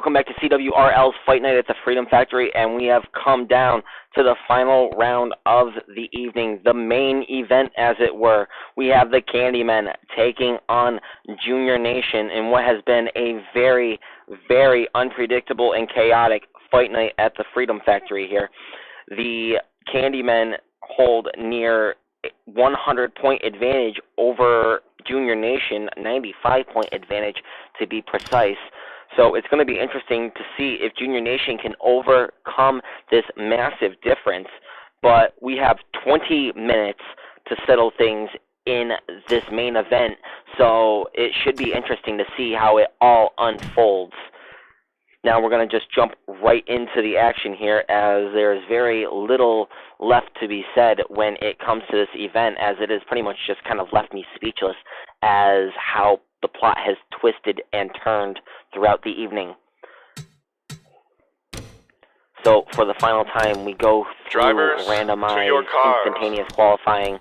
Welcome back to CWRL's Fight Night at the Freedom Factory, and we have come down to the final round of the evening, the main event, as it were. We have the Candymen taking on Junior Nation in what has been a very, very unpredictable and chaotic Fight Night at the Freedom Factory here. The Candymen hold near 100-point advantage over Junior Nation, 95-point advantage to be precise. So it's going to be interesting to see if Junior Nation can overcome this massive difference. But we have 20 minutes to settle things in this main event, so it should be interesting to see how it all unfolds. Now we're going to just jump right into the action here, as there's very little left to be said when it comes to this event, as it has pretty much just kind of left me speechless as how the plot has twisted and turned throughout the evening. So for the final time, we go through randomized instantaneous qualifying,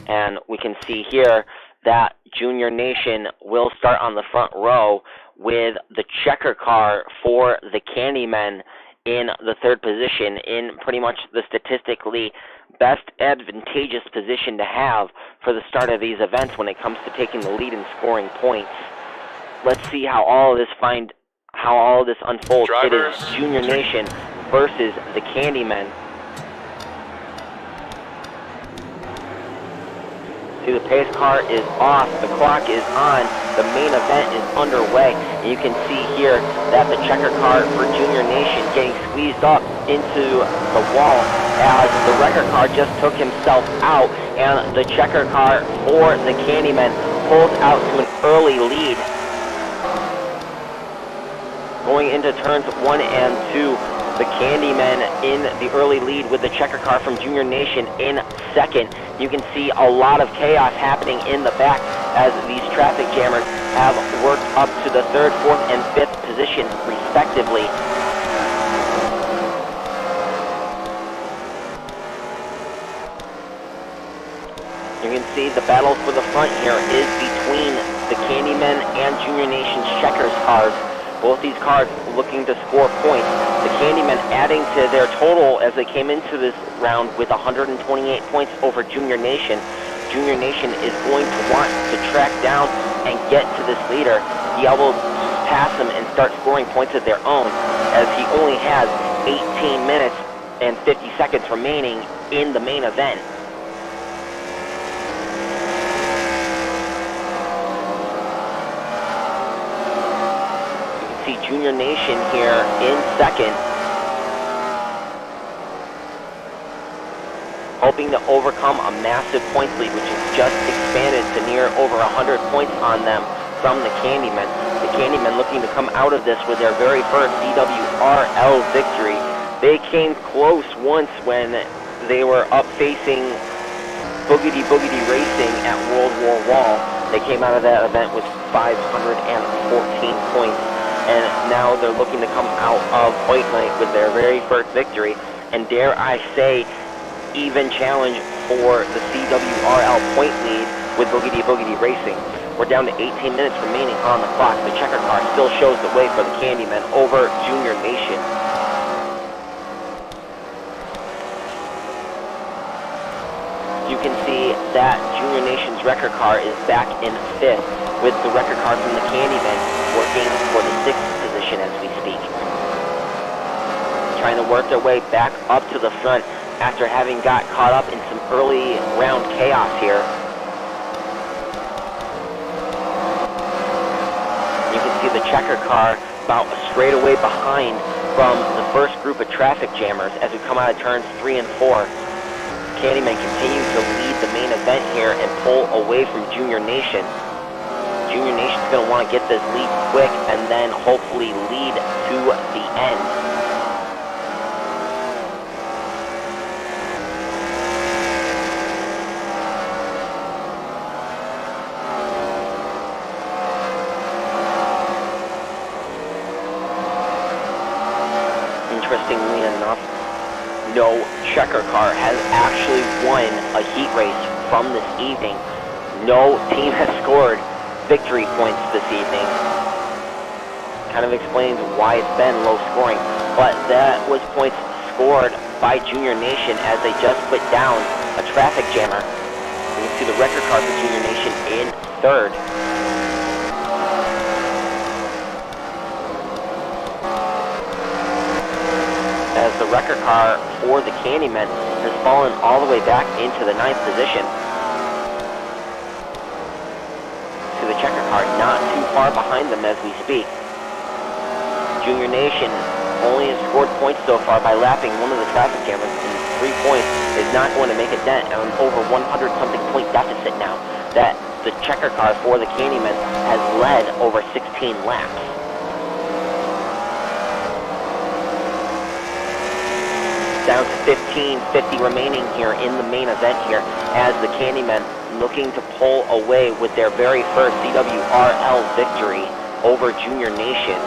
and we can see here that Junior Nation will start on the front row with the checker car for the Candymen in the third position, in pretty much the statistically best advantageous position to have for the start of these events when it comes to taking the lead and scoring points. Let's see how all of this unfolds. It is Junior Nation versus the Candymen. See, the pace car is off, the clock is on, the main event is underway, and you can see here that the checker car for Junior Nation getting squeezed up into the wall as the wrecker car just took himself out, and the checker car for the Candymen pulls out to an early lead. Going into turns 1 and 2, the Candymen in the early lead with the checker car from Junior Nation in second. You can see a lot of chaos happening in the back as these traffic jammers have worked up to the 3rd, 4th, and 5th position respectively. You can see the battle for the front here is between the Candymen and Junior Nation's checkers cars. Both these cars looking to score points. The Candymen adding to their total as they came into this round with 128 points over Junior Nation. Junior Nation is going to want to track down and get to this leader, be able to pass him and start scoring points of their own, as he only has 18 minutes and 50 seconds remaining in the main event. See Junior Nation here in second, hoping to overcome a massive points lead, which has just expanded to near over 100 points on them from the Candymen. The Candymen looking to come out of this with their very first CWRL victory. They came close once when they were up facing Boogity Boogity Racing at World War Wall. They came out of that event with 514 points. And now they're looking to come out of Fight Night with their very first victory, and dare I say, even challenge for the CWRL point lead with Boogity Boogity Racing. We're down to 18 minutes remaining on the clock. The checker car still shows the way for the Candymen over Junior Nation. You can see that Junior Nation's wrecker car is back in 5th, with the wrecker car from the Candymen working for the 6th position as we speak. Trying to work their way back up to the front after having got caught up in some early round chaos here. You can see the checker car about straight away behind from the first group of traffic jammers as we come out of turns 3 and 4. Candymen continue to lead the main event here and pull away from Junior Nation. Junior Nation's going to want to get this lead quick and then hopefully lead to the end. Interestingly enough, no checker car has actually won a heat race from this evening. No team has scored victory points this evening. kind of explains why it's been low scoring. But that was points scored by Junior Nation as they just put down a traffic jammer. You can see the record car for Junior Nation in third. As the record car for the Candymen has fallen all the way back into the 9th position. To the checker car, not too far behind them as we speak. Junior Nation only has scored points so far by lapping one of the traffic jammers, and 3 points is not going to make a dent on an over 100-something point deficit now that the checker car for the Candymen has led over 16 laps. Down to 15:50 remaining here in the main event here as the Candymen looking to pull away with their very first CWRL victory over Junior Nation.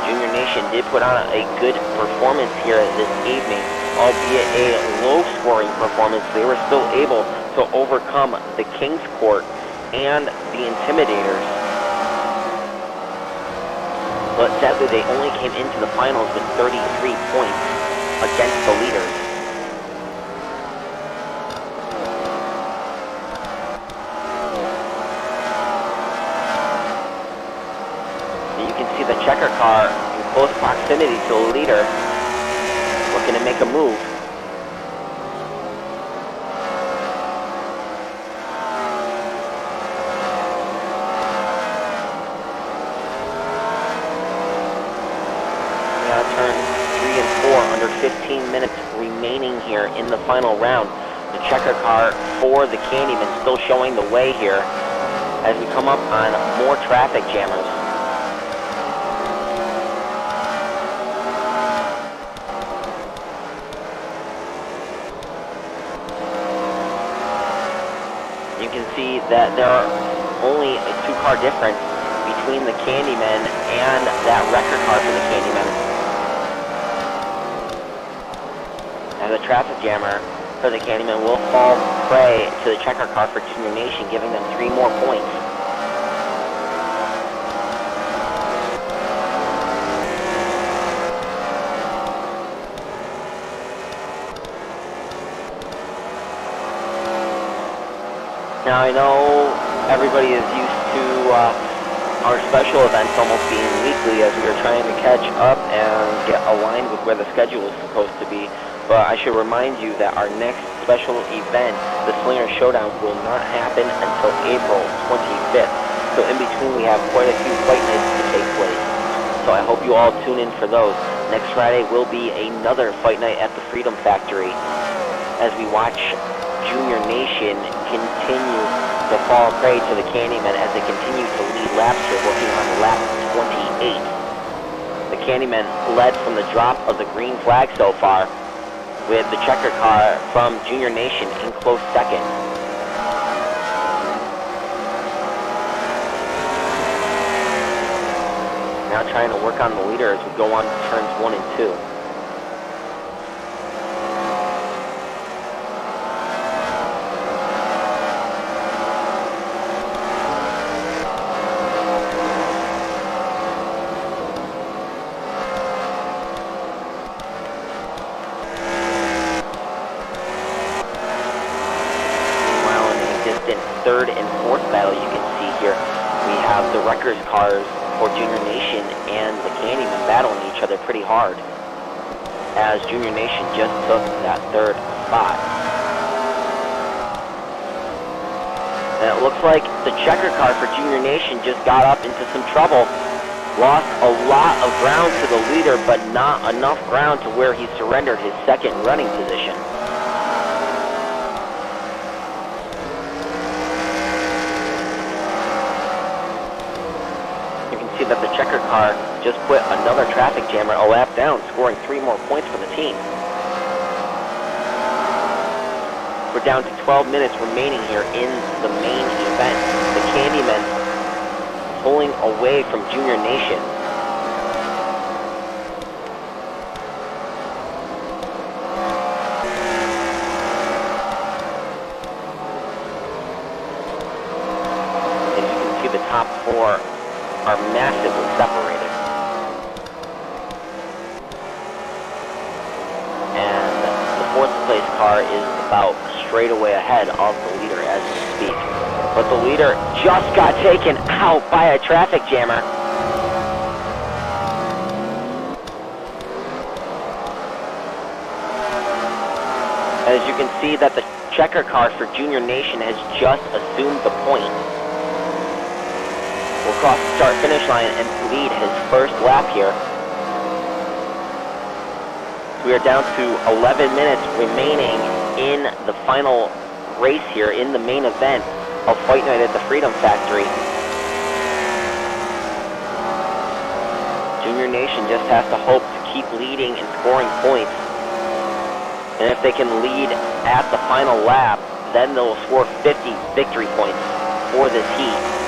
Junior Nation did put on a good performance here this evening, albeit a low-scoring performance. They were still able to overcome the King's Court and the Intimidators. But sadly, they only came into the finals with 33 points against the leaders. You can see the checker car in close proximity to the leader, looking to make a move. Now turns 3 and 4, under 15 minutes remaining here in the final round. The checker car for the Candymen still showing the way here as we come up on more traffic jammers. You can see that there are only a 2-car difference between the Candymen and that record car for the Candymen. And the traffic jammer for the Candymen will fall prey to the checker car for Junior Nation, giving them 3 more points. Now I know everybody is used to our special events almost being weekly as we are trying to catch up and get aligned with where the schedule is supposed to be. But I should remind you that our next special event, the Slinger Showdown, will not happen until April 25th. So in between we have quite a few fight nights to take place. So I hope you all tune in for those. Next Friday will be another fight night at the Freedom Factory as we watch Junior Nation continue to fall prey to the Candymen as they continue to lead laps here, working on lap 28. The Candymen led from the drop of the green flag so far, with the checker car from Junior Nation in close second. Now trying to work on the leader as we go on to turns 1 and 2. Third and fourth battle you can see here, we have the record cars for Junior Nation and the Candymen battling each other pretty hard as Junior Nation just took that 3rd spot. And it looks like the checker car for Junior Nation just got up into some trouble. Lost a lot of ground to the leader, but not enough ground to where he surrendered his 2nd running position. That the checker car just put another traffic jammer a lap down, scoring 3 more points for the team. We're down to 12 minutes remaining here in the main event. The Candymen pulling away from Junior Nation. And you can see the top 4 are massively separated. race car is about straight away ahead of the leader as we speak. But the leader just got taken out by a traffic jammer. As you can see that the checker car for Junior Nation has just assumed the point. Will cross the start-finish line and lead his first lap here. We are down to 11 minutes remaining in the final race here in the main event of Fight Night at the Freedom Factory. Junior Nation just has to hope to keep leading and scoring points. And if they can lead at the final lap, then they'll score 50 victory points for this heat.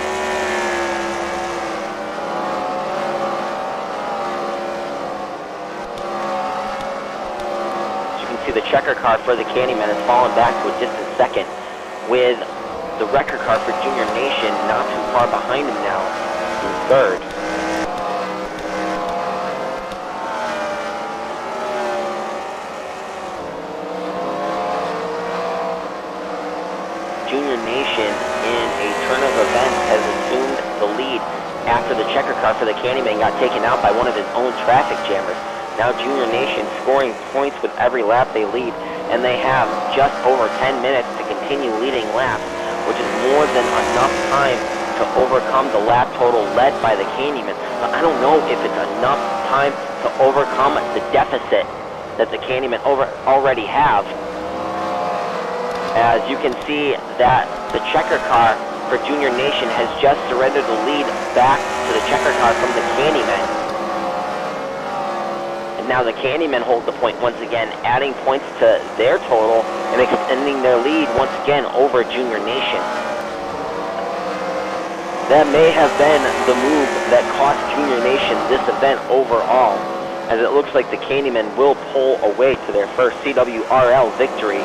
See the checker car for the Candymen has fallen back to a distant second, with the wrecker car for Junior Nation not too far behind him now in third. Junior Nation in a turn of events has assumed the lead after the checker car for the Candyman got taken out by one of his own traffic jammers. Now Junior Nation scoring points with every lap they lead, and they have just over 10 minutes to continue leading laps, which is more than enough time to overcome the lap total led by the Candymen. But I don't know if it's enough time to overcome the deficit that the Candymen already have. As you can see that the checker car for Junior Nation has just surrendered the lead back to the checker car from the Candymen. Now the Candymen hold the point once again, adding points to their total and extending their lead once again over Junior Nation. That may have been the move that cost Junior Nation this event overall, as it looks like the Candymen will pull away to their first CWRL victory,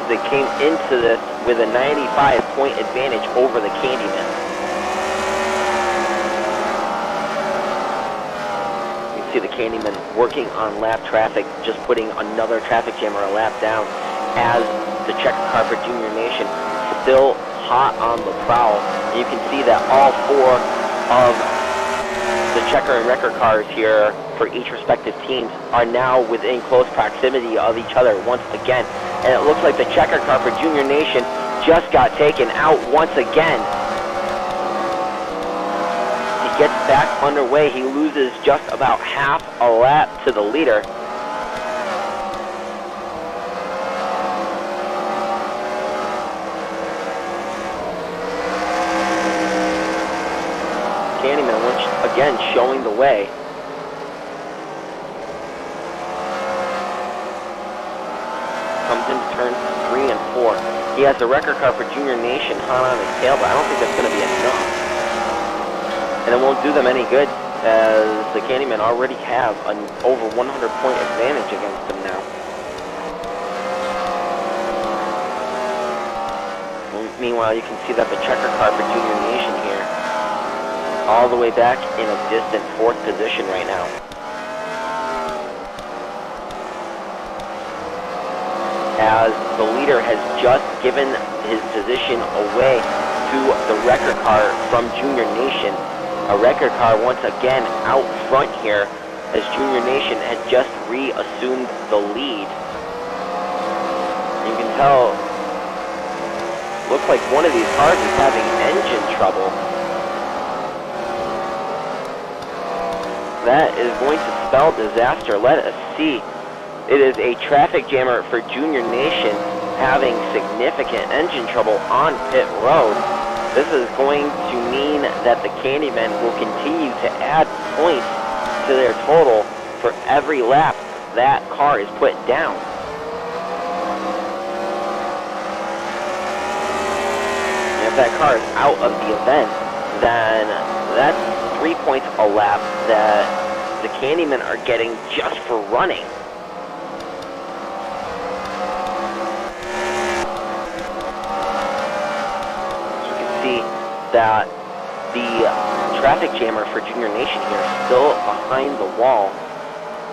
as they came into this with a 95-point advantage over the Candymen. See the Candymen working on lap traffic, just putting another traffic jammer a lap down, as the checker car for Junior Nation still hot on the prowl. And you can see that all four of the checker and wrecker cars here for each respective teams are now within close proximity of each other once again. And it looks like the checker car for Junior Nation just got taken out once again. Gets back underway. He loses just about half a lap to the leader. Candyman once again showing the way. Comes into turns 3 and 4. He has the wrecker car for Junior Nation hot on his tail, but I don't think that's going to be enough. And it won't do them any good, as the Candymen already have an over 100-point advantage against them now. Meanwhile, you can see that the checker car for Junior Nation here, all the way back in a distant 4th position right now. As the leader has just given his position away to the wrecker car from Junior Nation. A wrecker car once again out front here, as Junior Nation had just reassumed the lead. You can tell, looks like one of these cars is having engine trouble. That is going to spell disaster. Let us see. It is a traffic jammer for Junior Nation having significant engine trouble on pit road. This is going to mean that the Candymen will continue to add points to their total for every lap that car is put down. And if that car is out of the event, then that's 3 points a lap that the Candymen are getting just for running. That the traffic jammer for Junior Nation here is still behind the wall.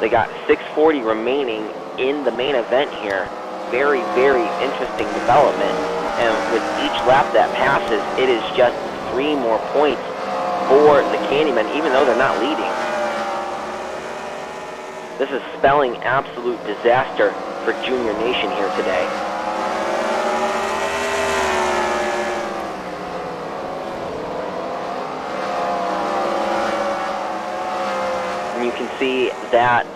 They got 6:40 remaining in the main event here. very, very interesting development. And with each lap that passes, it is just 3 more points for the Candymen, even though they're not leading. This is spelling absolute disaster for Junior Nation here today. And you can see that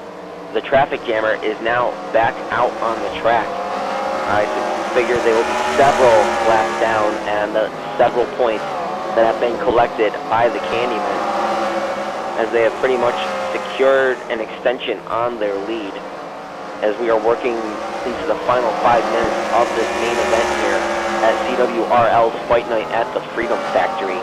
the traffic jammer is now back out on the track. I figure there will be several laps down and several points that have been collected by the Candymen, as they have pretty much secured an extension on their lead as we are working into the final 5 minutes of this main event here at CWRL's Fight Night at the Freedom Factory.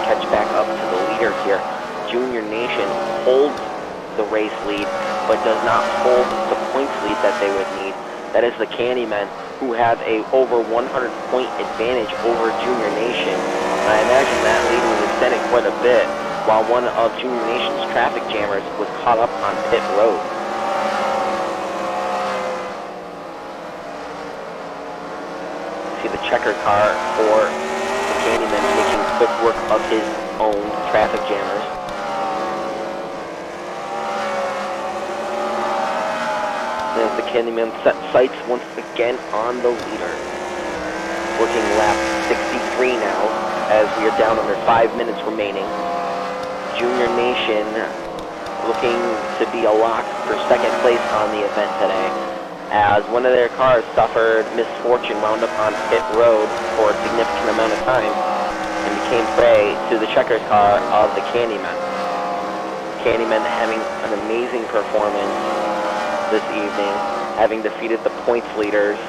Catch back up to the leader here. Junior Nation holds the race lead, but does not hold the points lead that they would need. That is the Candymen, who have a over 100-point advantage over Junior Nation. And I imagine that lead was extended quite a bit, while one of Junior Nation's traffic jammers was caught up on pit road. See the checker car for the Candymen making quick work of his own traffic jammers. As the Candyman set sights once again on the leader. Working lap 63 now, as we are down under 5 minutes remaining. Junior Nation looking to be a lock for second place on the event today, as one of their cars suffered misfortune, wound up on pit road for a significant amount of time, and became prey to the checkers car of the Candyman. Candyman having an amazing performance this evening, having defeated the points leaders,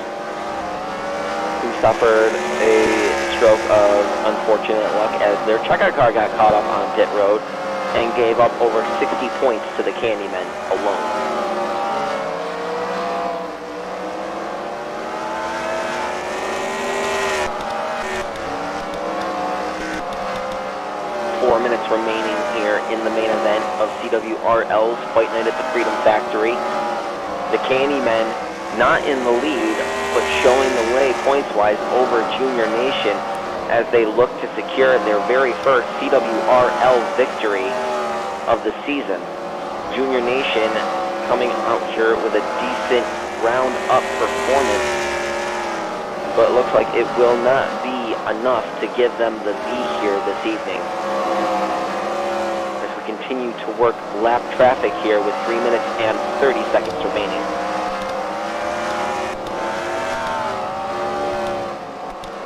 who suffered a stroke of unfortunate luck as their checker car got caught up on pit road and gave up over 60 points to the Candymen alone. Four minutes remaining here in the main event of CWRL's Fight Night at the Freedom Factory. The Candymen not in the lead, but showing the way points-wise over Junior Nation as they look to secure their very first CWRL victory of the season. Junior Nation coming out here with a decent round-up performance, but it looks like it will not be enough to give them the V here this evening. Continue to work lap traffic here with 3 minutes and 30 seconds remaining.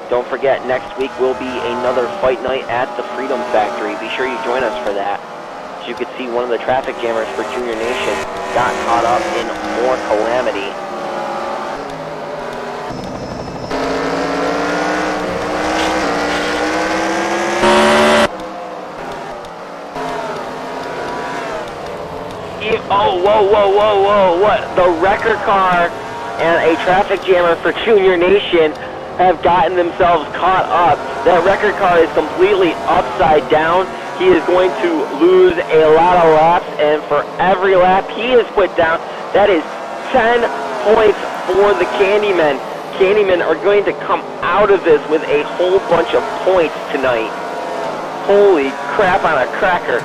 Don't forget, next week will be another fight night at the Freedom Factory. Be sure you join us for that. As you can see, one of the traffic jammers for Junior Nation got caught up in more calamity. Oh, whoa, what? The wrecker car and a traffic jammer for Junior Nation have gotten themselves caught up. That wrecker car is completely upside down. He is going to lose a lot of laps, and for every lap he is put down, that is 10 points for the Candymen. Candymen are going to come out of this with a whole bunch of points tonight. Holy crap on a cracker.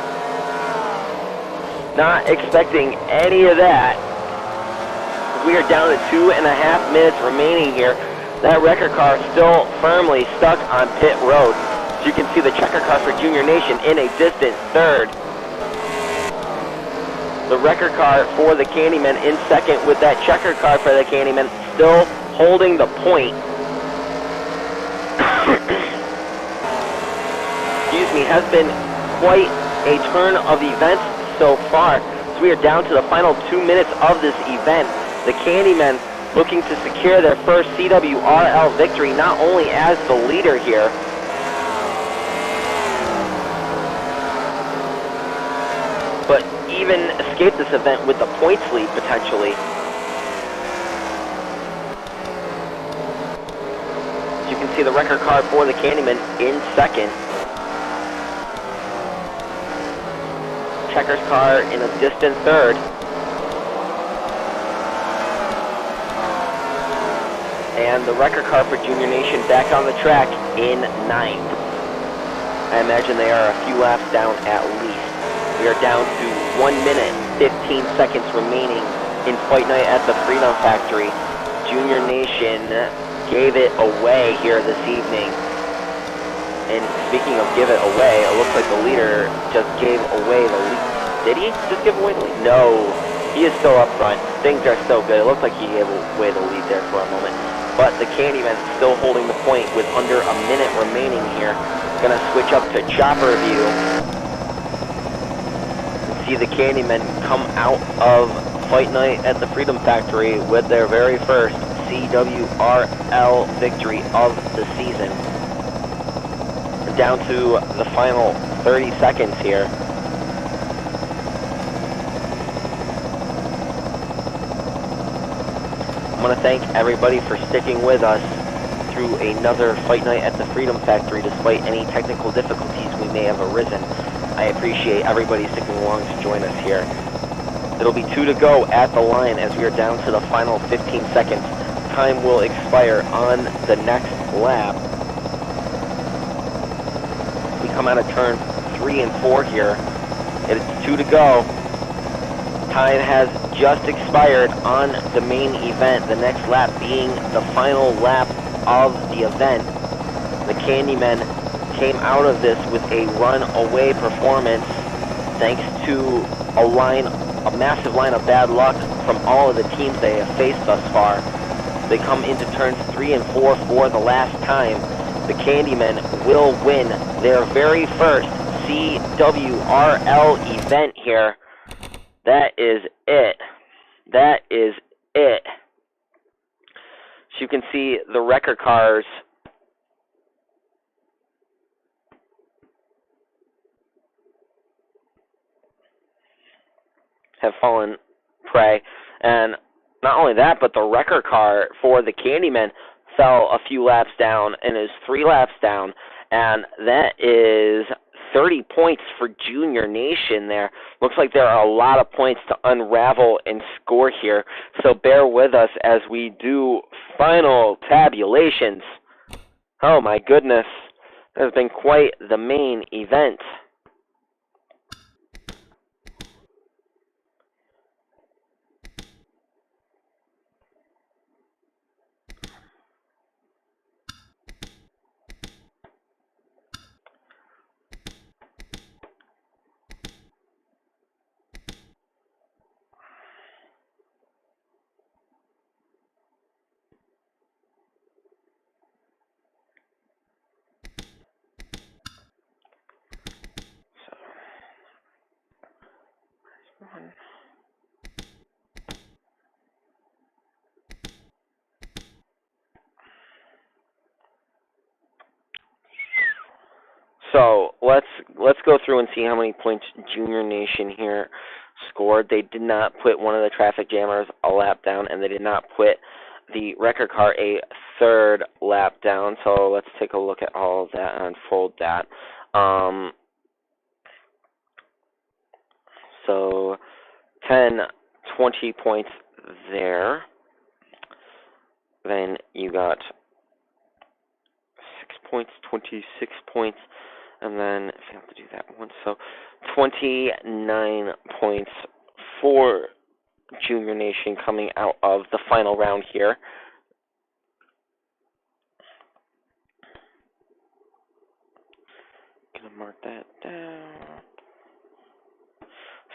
Not expecting any of that. We are down to 2.5 minutes remaining here. That wrecker car still firmly stuck on pit road. As you can see, the checker car for Junior Nation in a distant third. The wrecker car for the Candymen in second, with that checker car for the Candymen still holding the point. Excuse me, has been quite a turn of events so far. So we are down to the final 2 minutes of this event. The Candymen looking to secure their first CWRL victory, not only as the leader here, but even escape this event with the points lead potentially. As you can see the record car for the Candymen in second. Checker's car in a distant third. And the record car for Junior Nation back on the track in ninth. I imagine they are a few laps down at least. We are down to 1 minute, 15 seconds remaining in Fight Night at the Freedom Factory. Junior Nation gave it away here this evening. And speaking of give it away, it looks like the leader just gave away the lead. Did he just give away the lead? No, he is still up front. Things are still good. It looked like he gave away the lead there for a moment. But the Candymen still holding the point with under a minute remaining here. Gonna switch up to chopper view. See the Candymen come out of Fight Night at the Freedom Factory with their very first CWRL victory of the season. We're down to the final 30 seconds here. I want to thank everybody for sticking with us through another Fight Night at the Freedom Factory despite any technical difficulties we may have arisen. I appreciate everybody sticking along to join us here. It'll be 2 to go at the line as we are down to the final 15 seconds. Time will expire on the next lap. We come out of turn 3 and 4 here. It's 2 to go. Time has just expired on the main event, the next lap being the final lap of the event. The Candymen came out of this with a run-away performance thanks to a massive line of bad luck from all of the teams they have faced thus far. They come into turns 3 and 4 for the last time. The Candymen will win their very first CWRL event here. That is it. That is it. As you can see, the record cars have fallen prey. And not only that, but the record car for the Candymen fell a few laps down and is 3 laps down. And that is 30 points for Junior Nation there. Looks like there are a lot of points to unravel and score here. So bear with us as we do final tabulations. Oh my goodness. That has been quite the main event. So let's go through and see how many points Junior Nation here scored. They did not put one of the traffic jammers a lap down, and they did not put the record car a 3rd lap down. So let's take a look at all of that and unfold that. So 10, 20 points there. Then you got 6 points, 26 points. And then, if you have to do that once, so 29 points for Junior Nation coming out of the final round here. Gonna mark that down.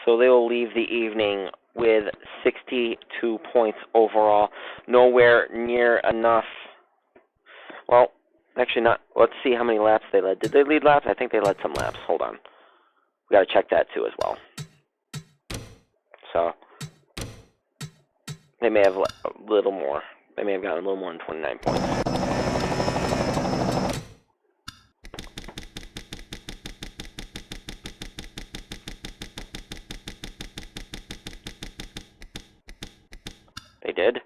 So they will leave the evening with 62 points overall. Nowhere near enough. Well, actually not. Let's see how many laps they led. Did they lead laps? I think they led some laps. Hold on. We got to check that too as well. So they may have a little more. They may have gotten a little more than 29 points. They did.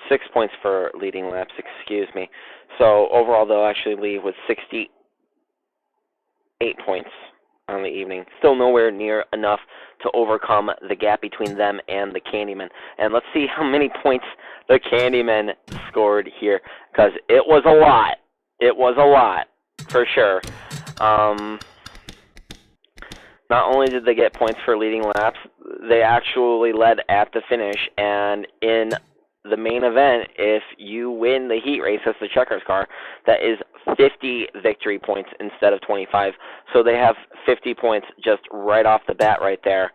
6 points for leading laps, excuse me. So overall, they'll actually leave with 68 points on the evening. Still nowhere near enough to overcome the gap between them and the Candymen. And let's see how many points the Candymen scored here, because it was a lot. It was a lot, for sure. Not only did they get points for leading laps, they actually led at the finish, and in the main event, if you win the heat race, that's the checkers car, that is 50 victory points instead of 25. So they have 50 points just right off the bat right there.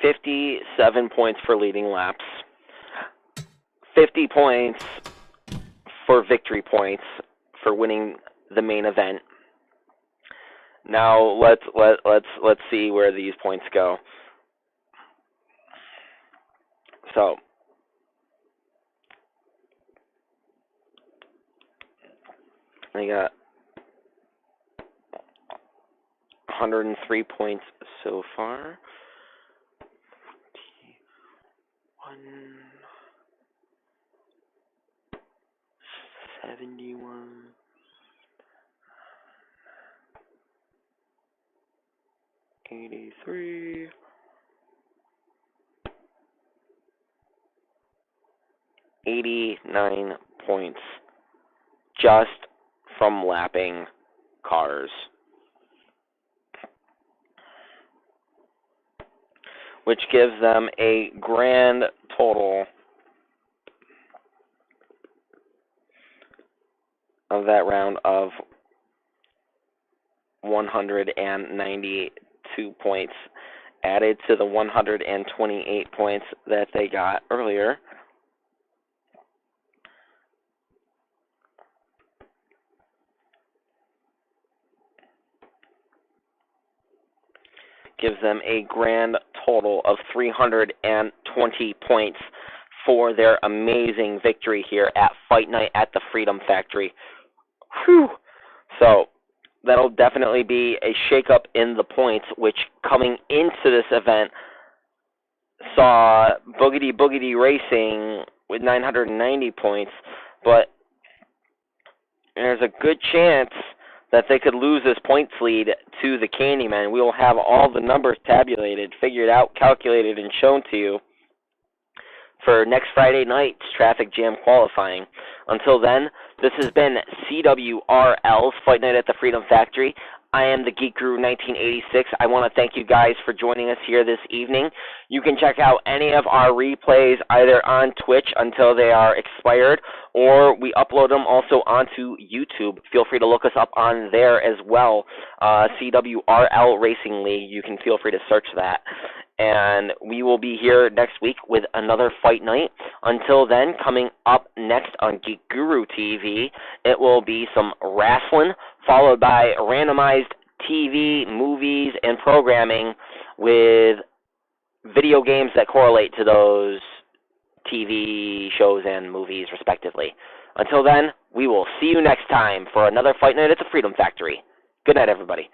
$57 points for leading laps, 50 points for victory points for winning the main event. Now let's see where these points go. So they got 103 points so far. 71. 83. 89 points just from lapping cars, which gives them a grand total of that round of 192 points, added to the 128 points that they got earlier. Gives them a grand total of 320 points for their amazing victory here at Fight Night at the Freedom Factory. Whew. So that'll definitely be a shakeup in the points, which coming into this event saw Boogity Boogity Racing with 990 points, but there's a good chance that they could lose this points lead to the Candymen. We will have all the numbers tabulated, figured out, calculated, and shown to you for next Friday night's traffic jam qualifying. Until then, this has been CWRL's Fight Night at the Freedom Factory. I am the Geek Guru 1986. I want to thank you guys for joining us here this evening. You can check out any of our replays either on Twitch until they are expired, or we upload them also onto YouTube. Feel free to look us up on there as well. CWRL Racing League. You can feel free to search that. And we will be here next week with another Fight Night. Until then, coming up next on Geek Guru TV, it will be some wrestling, followed by randomized TV, movies, and programming with video games that correlate to those TV shows and movies, respectively. Until then, we will see you next time for another Fight Night at the Freedom Factory. Good night, everybody.